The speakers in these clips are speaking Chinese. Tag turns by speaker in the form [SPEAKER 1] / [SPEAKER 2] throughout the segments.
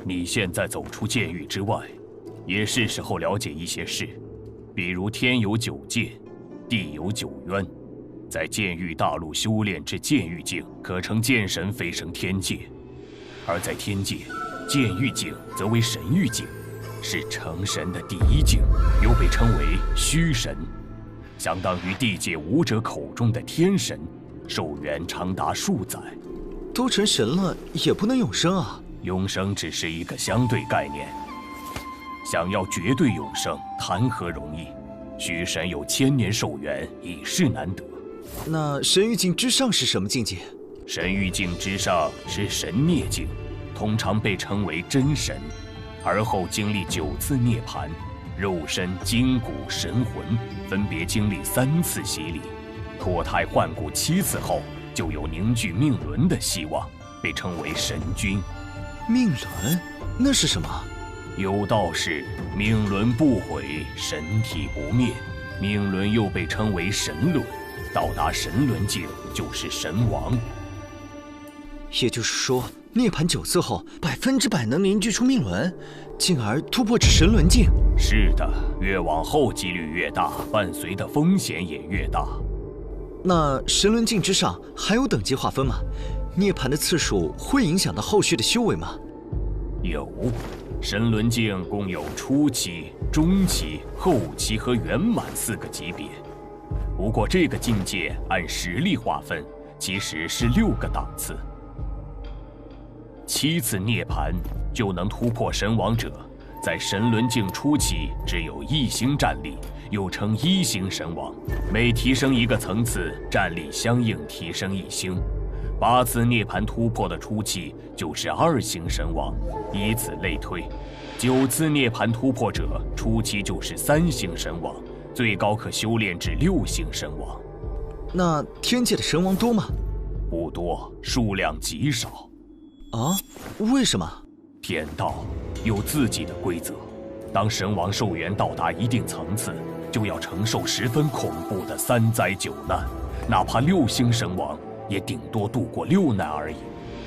[SPEAKER 1] 你现在走出剑域之外，也是时候了解一些事，比如天有九界，地有九渊。在剑域大陆修炼至剑域境，可成剑神飞升天界；而在天界，剑域境则为神域境，是成神的第一境，又被称为虚神，相当于地界武者口中的天神，寿元长达数载。
[SPEAKER 2] 都成神了，也不能永生啊！
[SPEAKER 1] 永生只是一个相对概念，想要绝对永生，谈何容易？虚神有1000年寿元，已是难得。
[SPEAKER 2] 那神域境之上是什么境界？
[SPEAKER 1] 神域境之上是神孽境，通常被称为真神，而后经历9次涅槃，肉身、筋骨、神魂分别经历3次洗礼，脱胎换骨7次后，就有凝聚命轮的希望，被称为神君。
[SPEAKER 2] 命轮？那是什么？
[SPEAKER 1] 有道是命轮不毁，神体不灭，命轮又被称为神轮，到达神轮境就是神王。
[SPEAKER 2] 也就是说，涅槃9次后100%能凝聚出命轮，进而突破至神轮境。
[SPEAKER 1] 是的，越往后几率越大，伴随的风险也越大。
[SPEAKER 2] 那神轮境之上还有等级划分吗？涅槃的次数会影响到后续的修为吗？
[SPEAKER 1] 有，神轮境共有初期、中期、后期和圆满4个级别。不过这个境界按实力划分，其实是6个档次。7次涅槃就能突破神王者，在神轮境初期只有1星战力，又称1星神王，每提升1个层次，战力相应提升1星。8次涅槃突破的初期就是2星神王，以此类推。9次涅槃突破者初期就是3星神王，最高可修炼至6星神王。
[SPEAKER 2] 那天界的神王多吗？
[SPEAKER 1] 不多，数量极少。
[SPEAKER 2] 啊？为什么？
[SPEAKER 1] 天道有自己的规则，当神王寿元到达一定层次，就要承受十分恐怖的3灾9难，哪怕6星神王也顶多度过6难而已。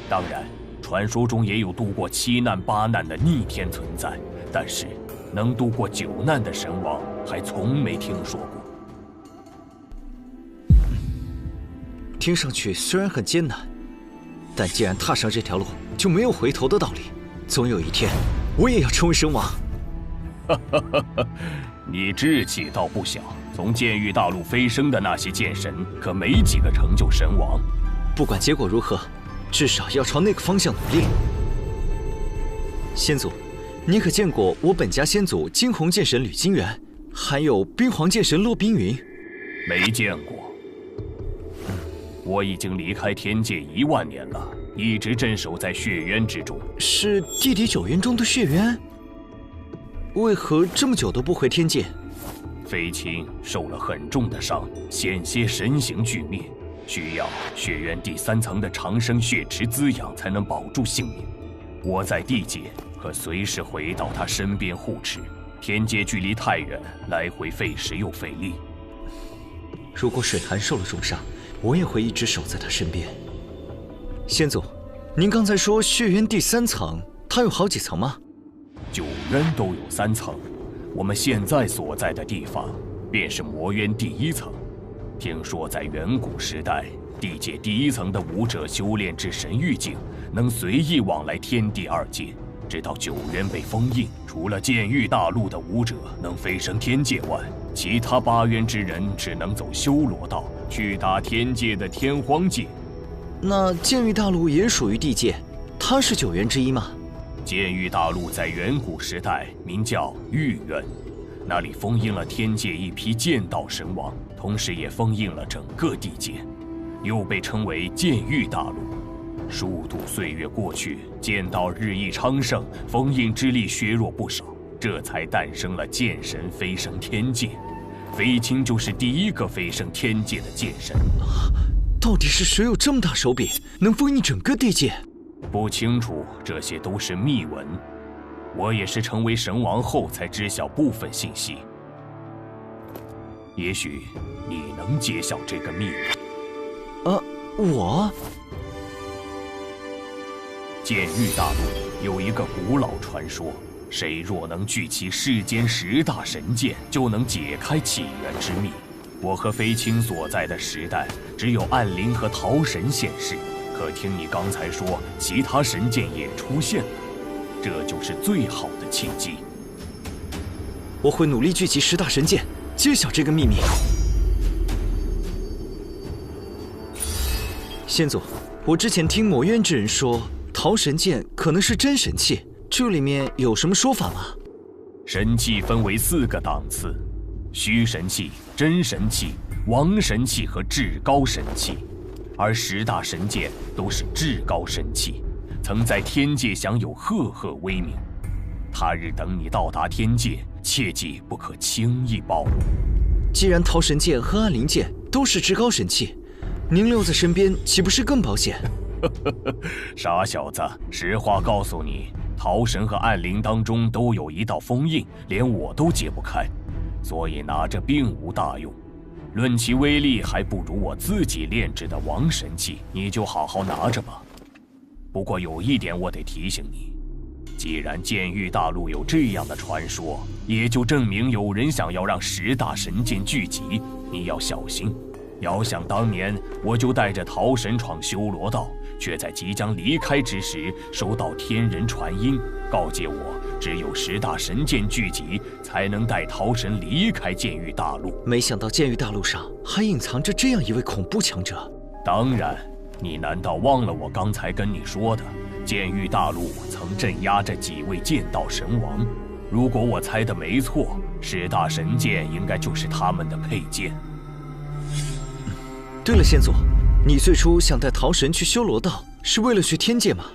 [SPEAKER 1] 当然，传说中也有度过7难8难的逆天存在，但是能度过9难的神王还从没听说过。
[SPEAKER 2] 听上去虽然很艰难，但既然踏上这条路，就没有回头的道理。总有一天，我也要成为神王。
[SPEAKER 1] 你志气倒不小，从剑域大陆飞升的那些剑神，可没几个成就神王。
[SPEAKER 2] 不管结果如何，至少要朝那个方向努力。先祖，你可见过我本家先祖金红剑神吕金元，还有冰皇剑神骆冰云？
[SPEAKER 1] 没见过。我已经离开天界1万年了，一直镇守在血渊之中。
[SPEAKER 2] 是地底9渊中的血渊？为何这么久都不回天界？
[SPEAKER 1] 飞亲受了很重的伤，险些神形俱灭，需要血渊第3层的长生血池滋养才能保住性命。我在地界可随时回到他身边护持，天界距离太远，来回费时又费力。
[SPEAKER 2] 如果水寒受了重伤，我也会一直守在他身边。先祖，您刚才说血渊第3层，它有好几层吗
[SPEAKER 1] ？9渊都有3层，我们现在所在的地方便是魔渊第1层。听说在远古时代，地界第1层的武者修炼至神域境，能随意往来天地2界，直到9渊被封印。除了剑域大陆的武者能飞升天界外，其他8渊之人只能走修罗道，去打天界的天荒界。
[SPEAKER 2] 那剑域大陆也属于地界，它是9渊之一吗？
[SPEAKER 1] 剑域大陆在远古时代名叫玉渊，那里封印了天界一批剑道神王，同时也封印了整个地界，又被称为剑域大陆。数度岁月过去，剑道日益昌盛，封印之力削弱不少，这才诞生了剑神飞升天界。飞亲就是第1个飞升天界的剑神。
[SPEAKER 2] 到底是谁有这么大手笔，能封印整个地界？
[SPEAKER 1] 不清楚，这些都是秘闻。我也是成为神王后才知晓部分信息。也许你能揭晓这个秘密。
[SPEAKER 2] 我？
[SPEAKER 1] 剑域大陆有一个古老传说，谁若能聚齐世间10大神剑，就能解开起源之秘。我和飞青所在的时代，只有暗灵和桃神现世。可听你刚才说，其他神剑也出现了，这就是最好的契机。
[SPEAKER 2] 我会努力聚集10大神剑，揭晓这个秘密。先祖，我之前听魔渊之人说，桃神剑可能是真神器，这里面有什么说法吗？
[SPEAKER 1] 神器分为4个档次：虚神器、真神器、王神器和至高神器。而10大神剑都是至高神器，曾在天界享有赫赫威名。他日等你到达天界，切记不可轻易暴露。
[SPEAKER 2] 既然桃神剑和暗灵剑都是至高神器，您留在身边岂不是更保险？
[SPEAKER 1] 傻小子，实话告诉你，桃神和暗灵当中都有一道封印，连我都解不开，所以拿着并无大用。论其威力，还不如我自己炼制的王神器，你就好好拿着吧。不过有一点我得提醒你，既然剑域大陆有这样的传说，也就证明有人想要让10大神剑聚集，你要小心。遥想当年，我就带着桃神闯修罗道，却在即将离开之时，收到天人传音，告诫我只有10大神剑聚集，才能带桃神离开剑域大陆。
[SPEAKER 2] 没想到剑域大陆上还隐藏着这样一位恐怖强者。
[SPEAKER 1] 当然，你难道忘了我刚才跟你说的？剑域大陆曾镇压着几位剑道神王，如果我猜的没错，10大神剑应该就是他们的佩剑。
[SPEAKER 2] 对了，先祖，你最初想带桃神去修罗道，是为了去天界吗？